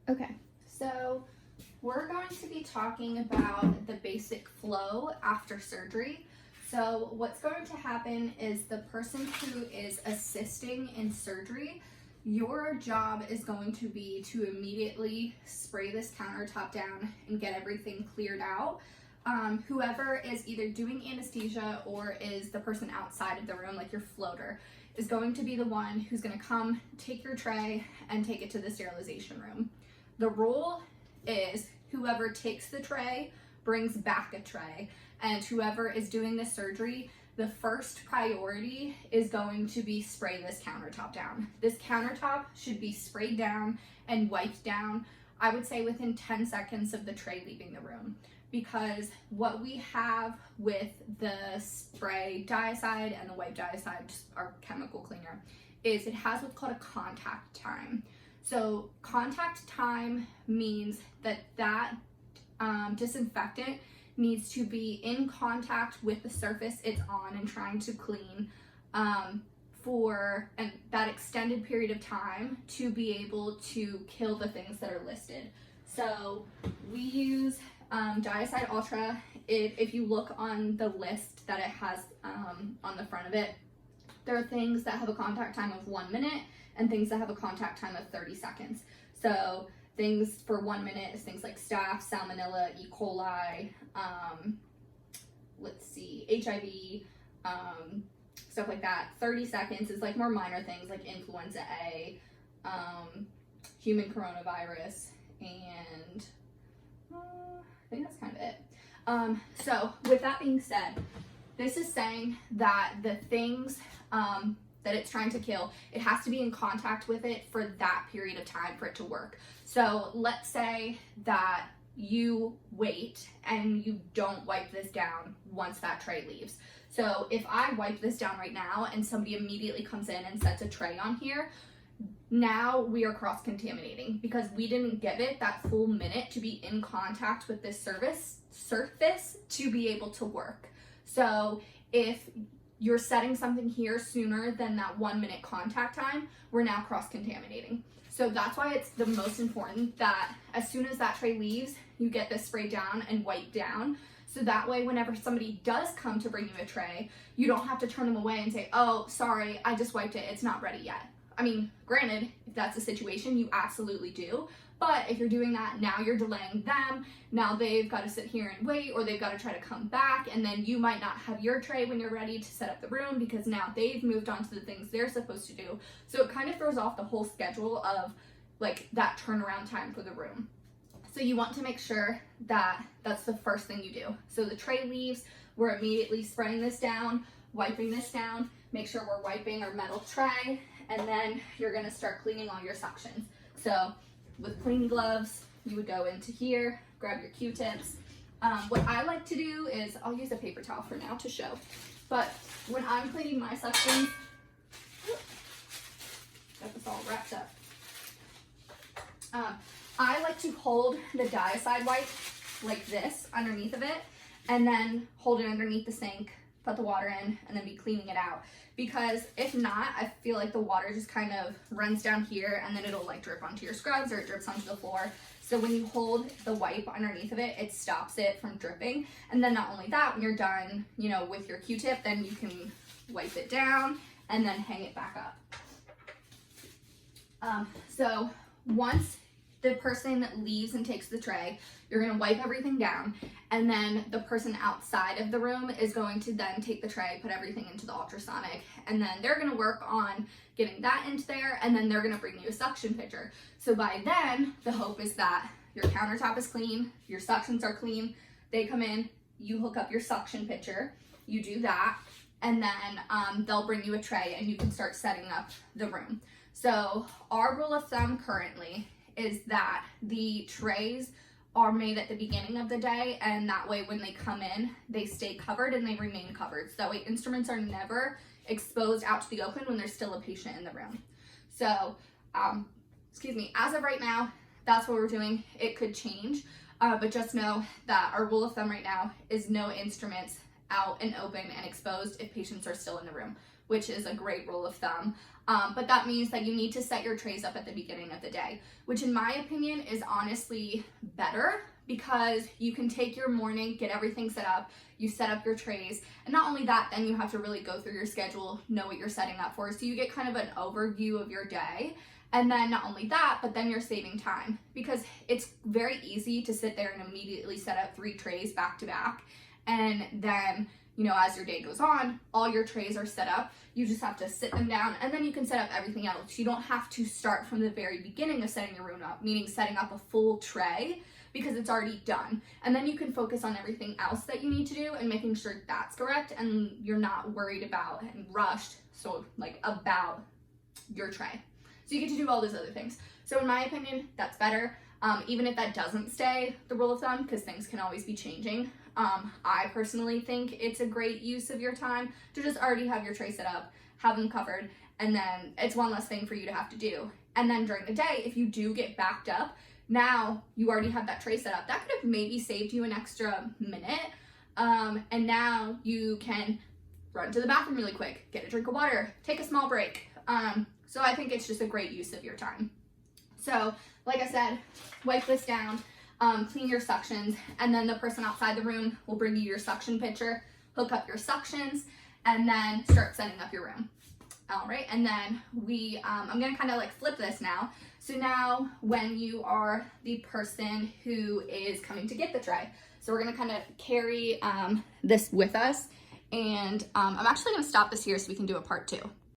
Okay, so we're going to be talking about the basic flow after surgery. So what's going to happen is the person who is assisting in surgery, your job is going to be to immediately spray this countertop down and get everything cleared out. Whoever is either doing anesthesia or is the person outside of the room, like your floater, is going to be the one who's going to come take your tray and take it to the sterilization room. The rule is whoever takes the tray brings back a tray, and whoever is doing the surgery, the first priority is going to be spray this countertop down. This countertop should be sprayed down and wiped down, I would say within 10 seconds of the tray leaving the room. Because what we have with the spray diazide and the wipe diazide, our chemical cleaner, is it has what's called a contact time. So contact time means that disinfectant needs to be in contact with the surface it's on and trying to clean for that extended period of time to be able to kill the things that are listed. So we use Diazide Ultra. If you look on the list that it has on the front of it, there are things that have a contact time of 1 minute and things that have a contact time of 30 seconds. So things for 1 minute is things like staph, salmonella, E. coli, HIV, stuff like that. 30 seconds is like more minor things like influenza A, human coronavirus, and I think that's kind of it. So with that being said, this is saying that the things that it's trying to kill, it has to be in contact with it for that period of time for it to work. So let's say that you wait and you don't wipe this down once that tray leaves. So if I wipe this down right now and somebody immediately comes in and sets a tray on here, now we are cross-contaminating because we didn't give it that full minute to be in contact with this surface to be able to work. So if you're setting something here sooner than that 1 minute contact time, we're now cross-contaminating. So that's why it's the most important that as soon as that tray leaves, you get this sprayed down and wiped down. So that way, whenever somebody does come to bring you a tray, you don't have to turn them away and say, oh, sorry, I just wiped it, it's not ready yet. I mean, granted, if that's the situation, you absolutely do. But if you're doing that, now you're delaying them. Now they've got to sit here and wait, or they've got to try to come back, and then you might not have your tray when you're ready to set up the room because now they've moved on to the things they're supposed to do. So it kind of throws off the whole schedule of like that turnaround time for the room. So you want to make sure that that's the first thing you do. So the tray leaves, we're immediately spraying this down, wiping this down, make sure we're wiping our metal tray, and then you're gonna start cleaning all your suctions. So with clean gloves, you would go into here, grab your Q-tips. What I like to do is, I'll use a paper towel for now to show, but when I'm cleaning my suctions, got this all wrapped up. I like to hold the Diazide wipe like this underneath of it, and then hold it underneath the sink, put the water in, and then be cleaning it out. Because if not, I feel like the water just kind of runs down here and then it'll like drip onto your scrubs or it drips onto the floor. So when you hold the wipe underneath of it, it stops it from dripping. And then not only that, when you're done, you know, with your Q-tip, then you can wipe it down and then hang it back up. So once the person leaves and takes the tray, you're gonna wipe everything down, and then the person outside of the room is going to then take the tray, put everything into the ultrasonic, and then they're gonna work on getting that into there, and then they're gonna bring you a suction pitcher. So by then, the hope is that your countertop is clean, your suctions are clean, they come in, you hook up your suction pitcher, you do that, and then they'll bring you a tray and you can start setting up the room. So our rule of thumb currently is that the trays are made at the beginning of the day, and that way when they come in, they stay covered and they remain covered. So that way instruments are never exposed out to the open when there's still a patient in the room. So, as of right now, that's what we're doing. It could change, but just know that our rule of thumb right now is no instruments out and open and exposed if patients are still in the room. which is a great rule of thumb. But that means that you need to set your trays up at the beginning of the day, which in my opinion is honestly better, because you can take your morning, get everything set up, you set up your trays, and not only that, then you have to really go through your schedule, know what you're setting up for, so you get kind of an overview of your day. And then not only that, but then you're saving time, because it's very easy to sit there and immediately set up 3 trays back to back, and then, you know, as your day goes on, all your trays are set up. You just have to sit them down, and then you can set up everything else. You don't have to start from the very beginning of setting your room up, meaning setting up a full tray, because it's already done. And then you can focus on everything else that you need to do and making sure that's correct, and you're not worried about and rushed, so like about your tray. So you get to do all those other things. So in my opinion, that's better. Even if that doesn't stay the rule of thumb, because things can always be changing. I personally think it's a great use of your time to just already have your tray set up, have them covered, and then it's one less thing for you to have to do. And then during the day, if you do get backed up, now you already have that tray set up. That could have maybe saved you an extra minute. And now you can run to the bathroom really quick, get a drink of water, take a small break. So I think it's just a great use of your time. So like I said, wipe this down, clean your suctions, and then the person outside the room will bring you your suction pitcher, hook up your suctions, and then start setting up your room. All right, and then I'm gonna kind of like flip this now. So now when you are the person who is coming to get the tray, so we're gonna kind of carry this with us, and I'm actually gonna stop this here so we can do a part 2.